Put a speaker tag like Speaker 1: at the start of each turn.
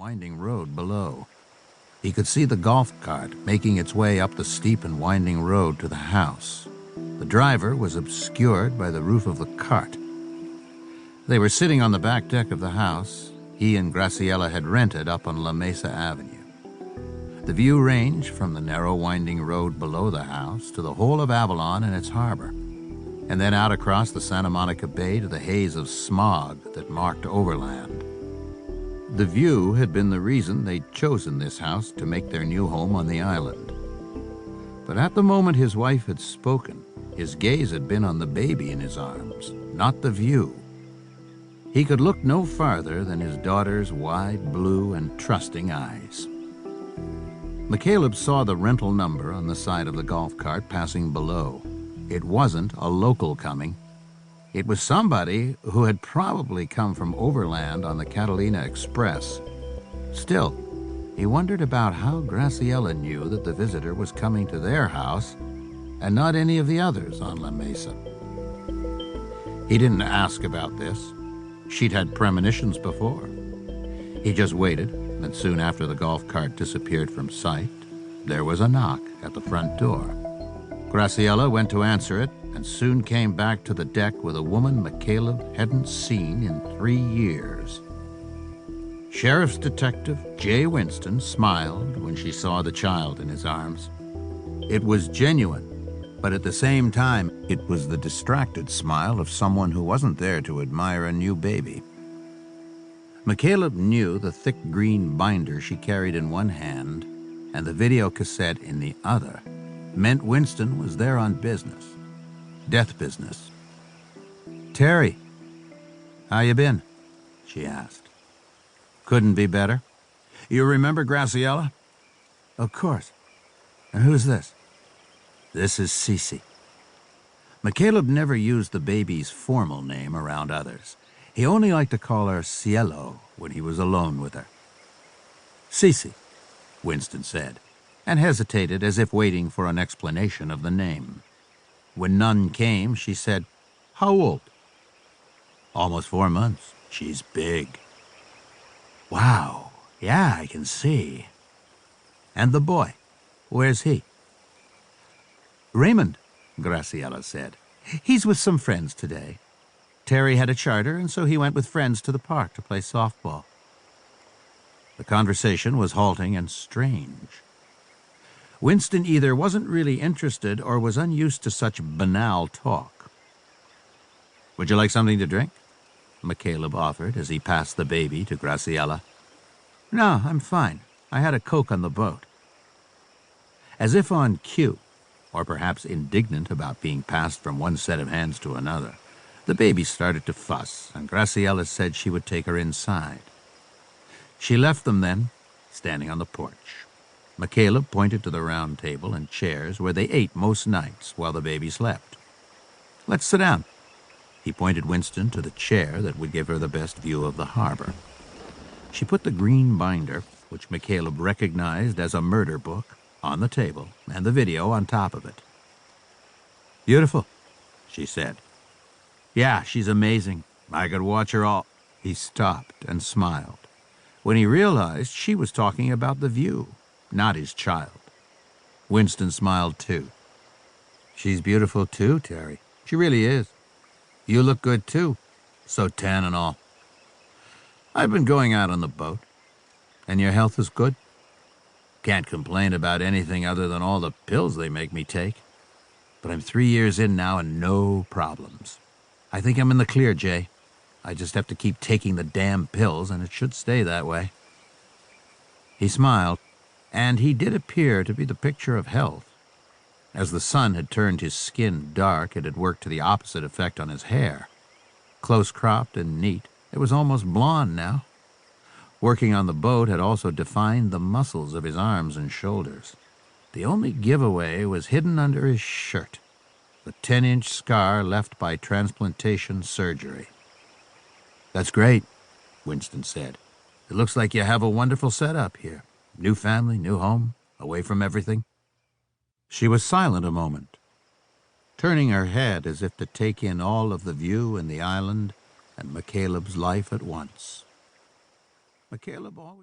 Speaker 1: winding road below. He could see the golf cart making its way up the steep and winding road to the house. The driver was obscured by the roof of the cart. They were sitting on the back deck of the house he and Graciela had rented up on La Mesa Avenue. The view ranged from the narrow winding road below the house to the whole of Avalon and its harbor, and then out across the Santa Monica Bay to the haze of smog that marked Overland. The view had been the reason they'd chosen this house to make their new home on the island. But at the moment his wife had spoken, his gaze had been on the baby in his arms, not the view. He could look no farther than his daughter's wide blue and trusting eyes. McCaleb saw the rental number on the side of the golf cart passing below. It wasn't a local coming. It was somebody who had probably come from Overland on the Catalina Express. Still, he wondered about how Graciela knew that the visitor was coming to their house and not any of the others on La Mesa. He didn't ask about this. She'd had premonitions before. He just waited, and soon after the golf cart disappeared from sight, there was a knock at the front door. Graciela went to answer it and soon came back to the deck with a woman McCaleb hadn't seen in 3 years. Sheriff's Detective Jay Winston smiled when she saw the child in his arms. It was genuine, but at the same time, it was the distracted smile of someone who wasn't there to admire a new baby. McCaleb knew the thick green binder she carried in one hand and the video cassette in the other meant Winston was there on business. Death business. "Terry, how you been?" she asked. "Couldn't be better. You remember Graciela?" "Of course. And who's this?" "This is Cece." McCaleb never used the baby's formal name around others. He only liked to call her Cielo when he was alone with her. "Cece," Winston said, and hesitated as if waiting for an explanation of the name. When none came, she said, "How old?" "Almost 4 months. She's big." "Wow, yeah, I can see." "And the boy, where's he?" "Raymond," Graciela said. "He's with some friends today. Terry had a charter, and so he went with friends to the park to play softball." The conversation was halting and strange. Winston either wasn't really interested or was unused to such banal talk. "Would you like something to drink?" McCaleb offered as he passed the baby to Graciela. "No, I'm fine. I had a Coke on the boat." As if on cue, or perhaps indignant about being passed from one set of hands to another, the baby started to fuss, and Graciela said she would take her inside. She left them then, standing on the porch. McCaleb pointed to the round table and chairs where they ate most nights while the baby slept. "Let's sit down." He pointed Winston to the chair that would give her the best view of the harbor. She put the green binder, which McCaleb recognized as a murder book, on the table and the video on top of it. "Beautiful," she said. "Yeah, she's amazing. I could watch her all—" He stopped and smiled when he realized she was talking about the view, not his child. Winston smiled too. "She's beautiful too, Terry. She really is. You look good too, so tan and all. I've been going out on the boat. And your health is good? Can't complain about anything other than all the pills they make me take. But I'm 3 years in now and no problems. I think I'm in the clear, Jay. I just have to keep taking the damn pills, and it should stay that way." He smiled, and he did appear to be the picture of health. As the sun had turned his skin dark, it had worked to the opposite effect on his hair. Close-cropped and neat, it was almost blonde now. Working on the boat had also defined the muscles of his arms and shoulders. The only giveaway was hidden under his shirt, the 10-inch scar left by transplantation surgery. "That's great," Winston said. "It looks like you have a wonderful setup here. New family, new home, away from everything." She was silent a moment, turning her head as if to take in all of the view and the island and McCaleb's life at once. McCaleb always...